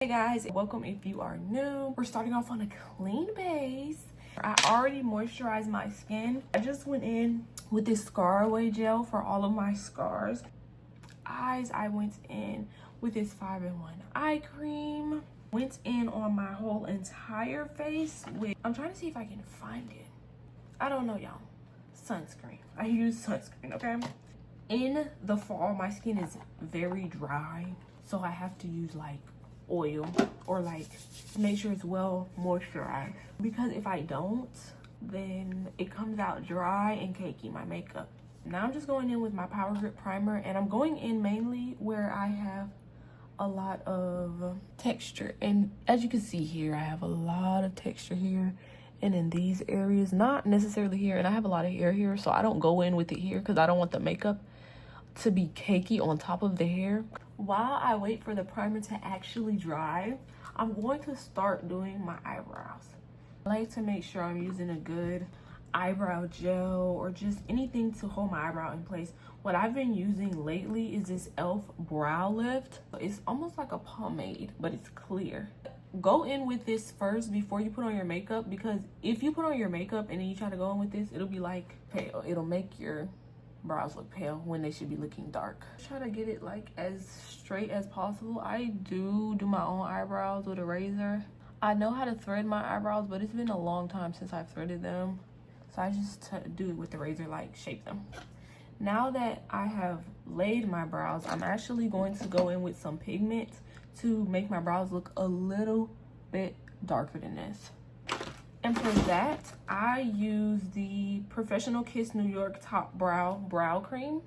Hey guys, welcome if you are new. We're starting off on a clean base. I already moisturized my skin. I just went in with this scar away gel for all of my scars. Eyes, I went in with this 5-in-1 eye cream. Went in on my whole entire face with, I'm trying to see if I can find it. I don't know, y'all. Sunscreen. I use sunscreen, okay? In the fall, my skin is very dry, so I have to use like oil or like make sure it's well moisturized, because if I don't, then it comes out dry and cakey, my makeup. Now I'm just going in with my Power Grip primer, and I'm going in mainly where I have a lot of texture, and as you can see here, I have a lot of texture here and in these areas, not necessarily here, and I have a lot of hair here, so I don't go in with it here because I don't want the makeup to be cakey on top of the hair. While I wait for the primer to actually dry, I'm going to start doing my eyebrows. I like to make sure I'm using a good eyebrow gel or just anything to hold my eyebrow in place. What I've been using lately is this e.l.f. brow lift. It's almost like a pomade, but it's clear. Go in with this first before you put on your makeup, because if you put on your makeup and then you try to go in with this, it'll be like pale. It'll make your brows look pale when they should be looking dark. Try to get it like as straight as possible. I do my own eyebrows with a razor. I know how to thread my eyebrows, but it's been a long time since I've threaded them, so I just do it with the razor, like shape them. Now that I have laid my brows, I'm actually going to go in with some pigment to make my brows look a little bit darker than this. And for that, I use the Professional Kiss New York Top Brow Cream.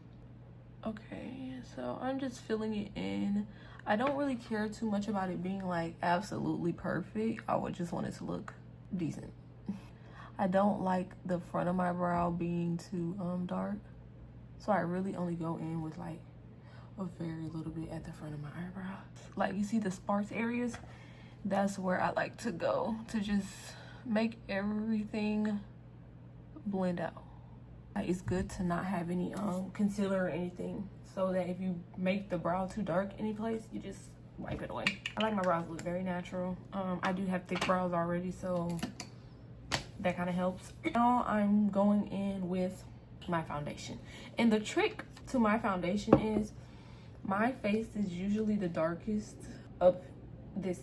Okay, so I'm just filling it in. I don't really care too much about it being like absolutely perfect. I would just want it to look decent. I don't like the front of my brow being too dark, so I really only go in with like a very little bit at the front of my eyebrow. Like, you see the sparse areas? That's where I like to go to just make everything blend out. Like, it's good to not have any concealer or anything, so that if you make the brow too dark any place, you just wipe it away. I like my brows to look very natural. I do have thick brows already, so that kind of helps. Now I'm going in with my foundation, and the trick to my foundation is my face is usually the darkest up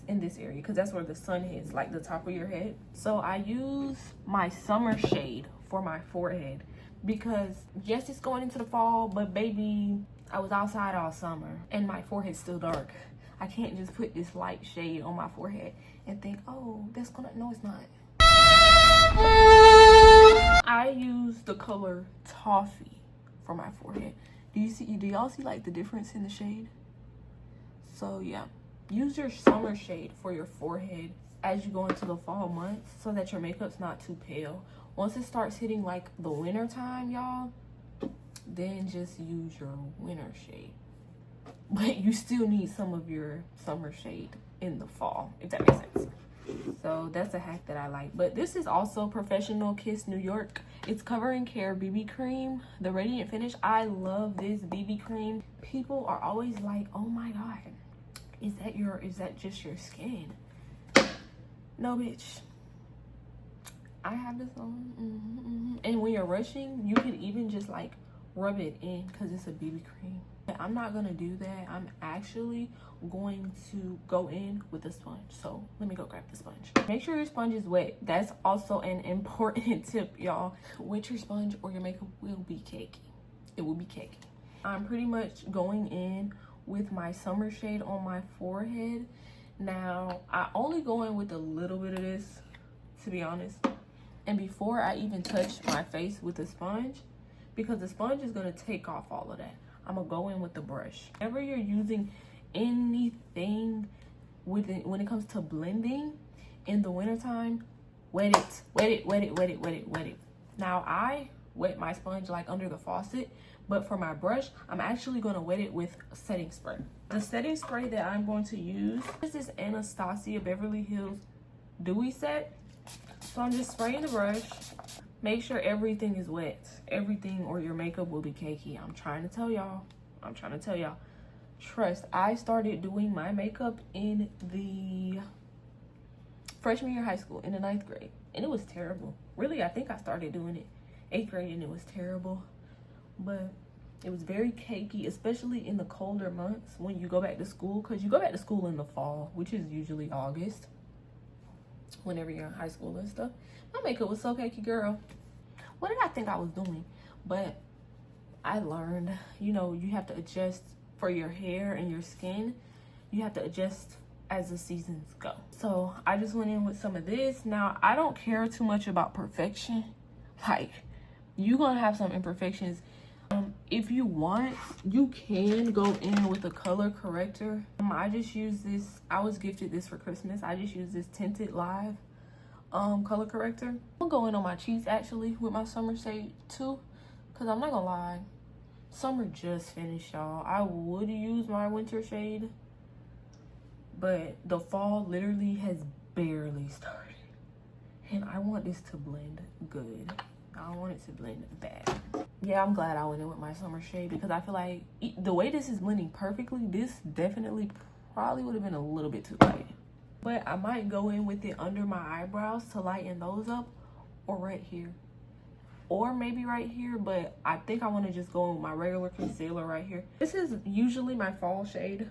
in this area, because that's where the sun hits, like the top of your head. So I use my summer shade for my forehead, because yes, it's going into the fall, but baby, I was outside all summer and my forehead's still dark. I can't just put this light shade on my forehead and think, oh, that's gonna, no, it's not. I use the color Toffee for my forehead. Do y'all see like the difference in the shade? So yeah, use your summer shade for your forehead as you go into the fall months, so that your makeup's not too pale. Once it starts hitting like the winter time, y'all, then just use your winter shade. But you still need some of your summer shade in the fall, if that makes sense. So that's a hack that I like. But this is also Professional Kiss New York. It's Cover and Care BB cream, the Radiant Finish. I love this BB cream. People are always like, oh my god, is that just your skin? No, bitch, I have this on. And when you're rushing, you can even just like rub it in, because it's a BB cream. But I'm not gonna do that. I'm actually going to go in with a sponge. So let me go grab the sponge. Make sure your sponge is wet. That's also an important tip, y'all. Wet your sponge or your makeup will be cakey. It will be cakey. I'm pretty much going in with my summer shade on my forehead. Now, I only go in with a little bit of this, to be honest. And before I even touch my face with the sponge, because the sponge is gonna take off all of that, I'm gonna go in with the brush. Whenever you're using anything with it, when it comes to blending in the wintertime, wet it, wet it, wet it, wet it, wet it, wet it. Now, I wet my sponge like under the faucet, but for my brush, I'm actually gonna wet it with setting spray. The setting spray that I'm going to use is this Anastasia Beverly Hills Dewy Set. So I'm just spraying the brush. Make sure everything is wet. Everything, or your makeup will be cakey. I'm trying to tell y'all. Trust, I started doing my makeup in the freshman year of high school, in the 9th grade, and it was terrible. Really, I think I started doing it 8th grade and it was terrible, but it was very cakey, especially in the colder months when you go back to school, because you go back to school in the fall, which is usually August, whenever you're in high school and stuff. My makeup was so cakey, girl. What did I think I was doing? But I learned, you know, you have to adjust for your hair and your skin. You have to adjust as the seasons go. So I just went in with some of this. Now, I don't care too much about perfection. Like, you're gonna have some imperfections. If you want, you can go in with a color corrector. I just use this. I was gifted this for Christmas. I just use this Tinted Live color corrector. I'm going on my cheeks actually with my summer shade too, because I'm not gonna lie, summer just finished, y'all. I would use my winter shade, but the fall literally has barely started, and I want this to blend good. I don't want it to blend bad. Yeah, I'm glad I went in with my summer shade, because I feel like the way this is blending perfectly, this definitely probably would have been a little bit too light. But I might go in with it under my eyebrows to lighten those up, or right here, or maybe right here, but I think I want to just go in with my regular concealer right here. This is usually my fall shade,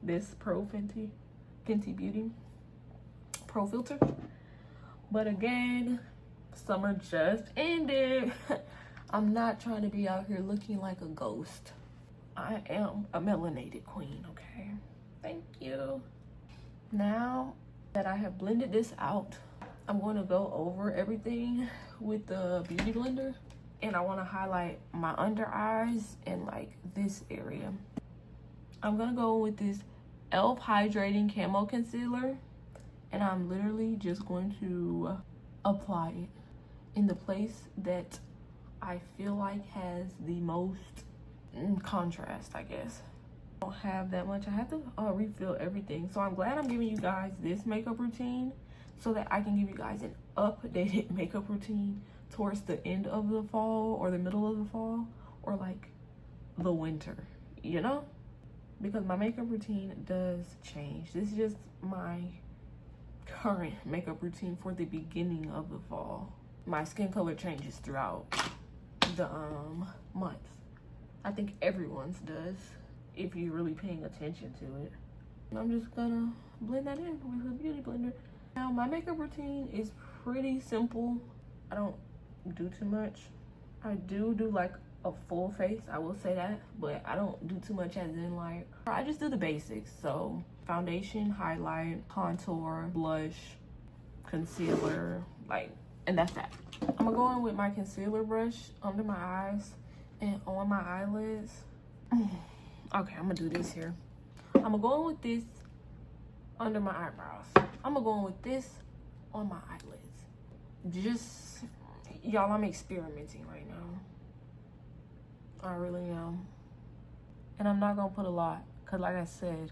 this Pro Fenty Beauty Pro Filter. But again, summer just ended. I'm not trying to be out here looking like a ghost. I am a melanated queen, okay? Thank you. Now that I have blended this out, I'm going to go over everything with the beauty blender, and I want to highlight my under eyes and like this area. I'm going to go with this e.l.f. Hydrating Camo Concealer, and I'm literally just going to apply it in the place that I feel like has the most contrast, I guess. I don't have that much. I have to refill everything, so I'm glad I'm giving you guys this makeup routine so that I can give you guys an updated makeup routine towards the end of the fall, or the middle of the fall, or like the winter, you know, because my makeup routine does change. This is just my current makeup routine for the beginning of the fall. My skin color changes throughout the months. I think everyone's does, if you're really paying attention to it. And I'm just gonna blend that in with a beauty blender. Now, my makeup routine is pretty simple. I don't do too much. I do like a full face, I will say that, but I don't do too much, as in like, I just do the basics. So foundation, highlight, contour, blush, concealer, like, and that's that. I'm gonna go in with my concealer brush under my eyes and on my eyelids. Okay, I'm gonna do this here. I'm gonna go in with this under my eyebrows. I'm gonna go in with this on my eyelids. Just, y'all, I'm experimenting right now. I really am. And I'm not gonna put a lot, because like I said,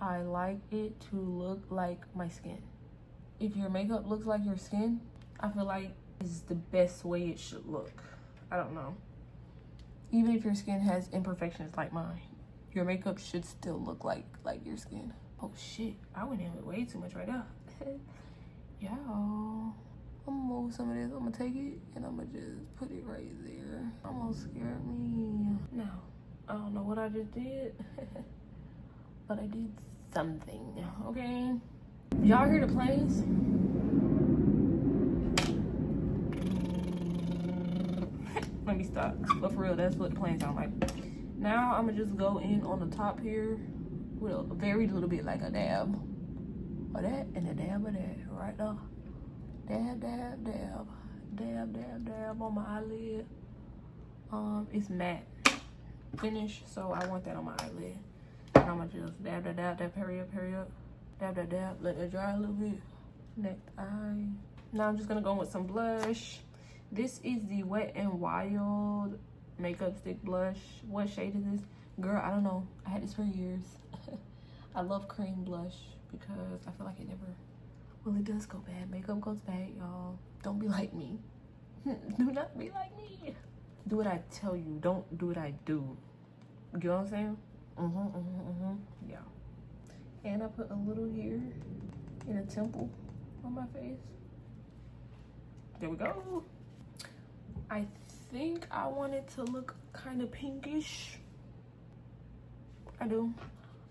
I like it to look like my skin. If your makeup looks like your skin, I feel like it's the best way it should look. I don't know. Even if your skin has imperfections like mine, your makeup should still look like your skin. Oh shit, I went in with way too much right now. Y'all, I'm gonna move some of this. I'm gonna take it and I'm gonna just put it right there. Almost scared me. Now, I don't know what I just did, but I did something, okay? Y'all hear the planes? Let me stop. But for real, that's what the planes sound like. Now I'm gonna just go in on the top here with a very little bit, like a dab of that and a dab of that right there. Dab, dab, dab, dab, dab, dab on my eyelid. It's matte finish, so I want that on my eyelid. And I'm gonna just dab, dab, dab, dab, hurry up, dab, dab, dab, let it dry a little bit. Next eye. Now I'm just gonna go in with some blush. This is the Wet n Wild makeup stick blush. What shade is this? Girl, I don't know. I had this for years. I love cream blush because I feel like it never, well, it does go bad. Makeup goes bad, y'all. Don't be like me. Do not be like me. Do what I tell you. Don't do what I do. You know what I'm saying? Yeah. And I put a little here in a temple on my face. There we go. I think I want it to look kind of pinkish. I do.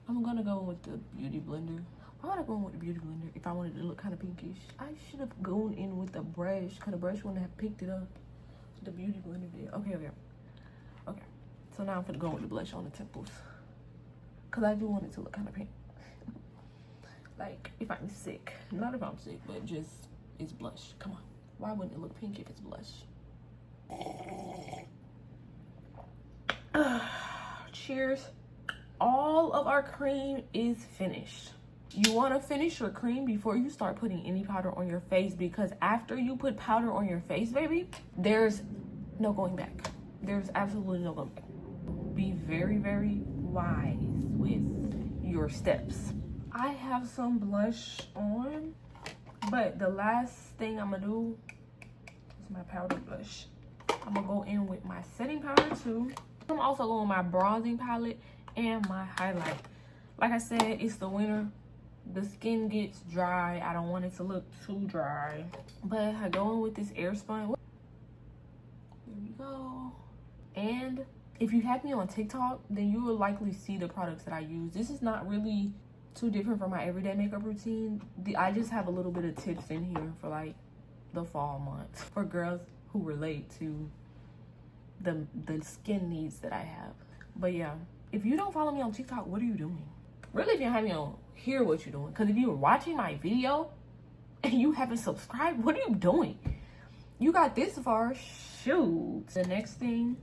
I'm gonna go with the beauty blender. Why would I go in with the beauty blender if I wanted it to look kind of pinkish? I should have gone in with the brush, because the brush wouldn't have picked it up. The beauty blender did. Okay. So now I'm gonna go with the blush on the temples, because I do want it to look kind of pink. Like if I'm sick. Not if I'm sick, but just it's blush. Come on. Why wouldn't it look pink if it's blush? Cheers. All of our cream is finished. You want to finish your cream before you start putting any powder on your face, because after you put powder on your face, baby, there's no going back. There's absolutely no going back. Be very, very wise with your steps. I have some blush on, but the last thing I'm gonna do is my powder blush. I'm gonna go in with my setting powder too. I'm also going with my bronzing palette and my highlight. Like I said, it's the winter. The skin gets dry. I don't want it to look too dry. But I go in with this Airspun. There we go. And if you have me on TikTok, then you will likely see the products that I use. This is not really too different from my everyday makeup routine. I just have a little bit of tips in here for like the fall months for girls who relate to the skin needs that I have. But yeah, if you don't follow me on TikTok, what are you doing? Really, if you have me on here, what you doing? Because if you're watching my video and you haven't subscribed, what are you doing? You got this far, shoot. The next thing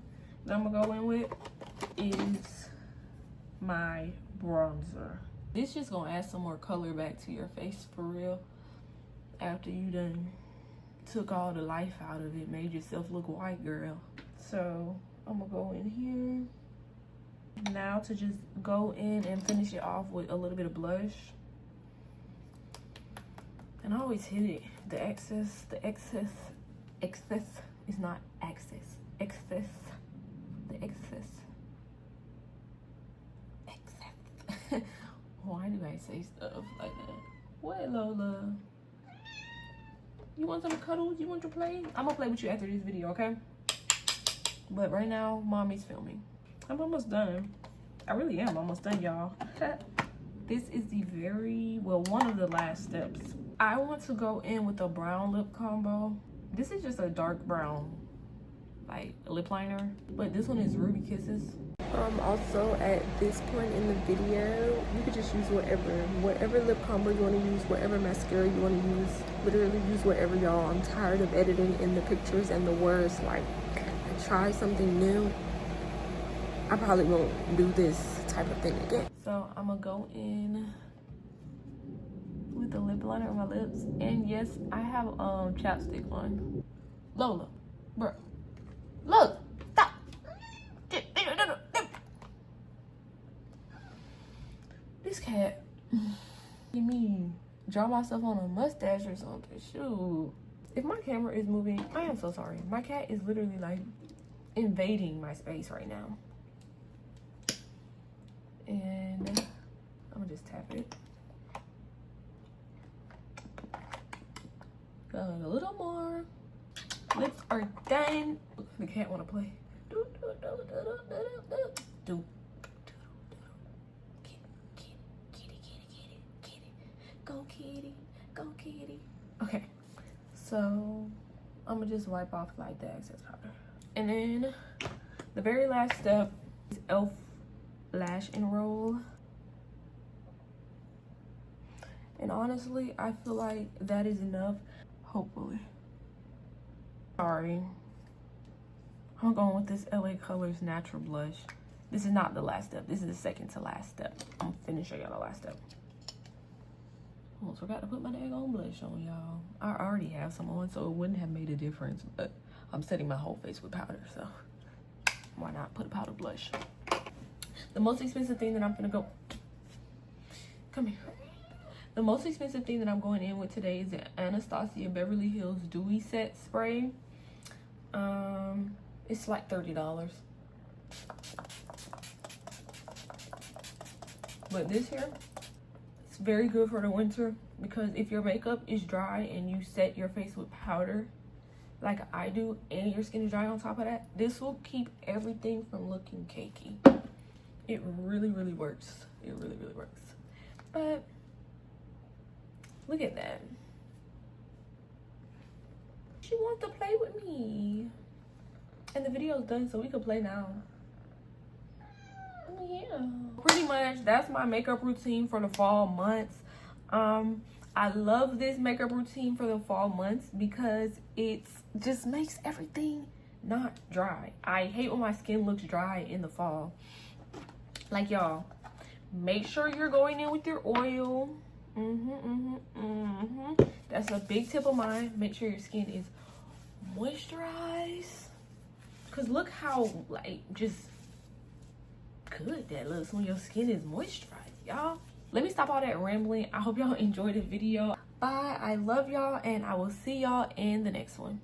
that I'm gonna go in with is my bronzer. This just gonna add some more color back to your face for real. After you done took all the life out of it, made yourself look white, girl. So I'm gonna go in here now to just go in and finish it off with a little bit of blush. And I always hit it. The excess is not access. The excess. Why do I say stuff like that? What, Lola? You want some cuddles? You want to play? I'm gonna play with you after this video, okay? But right now, mommy's filming. I'm almost done. I really am almost done, y'all. This is one of the last steps. I want to go in with a brown lip combo. This is just a dark brown, like lip liner. But this one is Ruby Kisses. Also at this point in the video, you could just use whatever lip combo you want to use, whatever mascara you want to use. Literally use whatever, y'all. I'm tired of editing in the pictures and the words. Like, I try something new, I probably won't do this type of thing again. So I'm gonna go in with the lip liner on my lips, and yes, I have chapstick on. Lola, bro, look, stop. This cat give me draw myself on a mustache or something. Shoot. If my camera is moving, I am so sorry. My cat is literally like invading my space right now. And I'm gonna just tap it. Go a little more. Lips are done. The cat wanna play. Do. Kitty. Go kitty. Go kitty. Okay. So I'm gonna just wipe off like the excess powder. And then the very last step is e.l.f. lash and roll. And honestly, I feel like that is enough, hopefully. Sorry. I'm going with this LA Colors Natural Blush. This is not the last step. This is the second to last step. I'm finna show y'all the last step. Almost forgot to put my daggone blush on, y'all. I already have some on, so it wouldn't have made a difference, but I'm setting my whole face with powder, so why not put a powder blush? The most expensive thing that I'm gonna go, come here. The most expensive thing that I'm going in with today is the Anastasia Beverly Hills Dewy Set Spray. It's like $30. But this here, it's very good for the winter because if your makeup is dry and you set your face with powder like I do and your skin is dry on top of that, this will keep everything from looking cakey. It really, really works. It really, really works. But look at that. She wants to play with me. And the video's done, so we can play now. Oh, yeah. Pretty much, that's my makeup routine for the fall months. I love this makeup routine for the fall months because it just makes everything not dry. I hate when my skin looks dry in the fall. Like, y'all, make sure you're going in with your oil. That's a big tip of mine. Make sure your skin is moisturized. Because look how, like, just good that looks when your skin is moisturized, y'all. Let me stop all that rambling. I hope y'all enjoyed the video. Bye. I love y'all, and I will see y'all in the next one.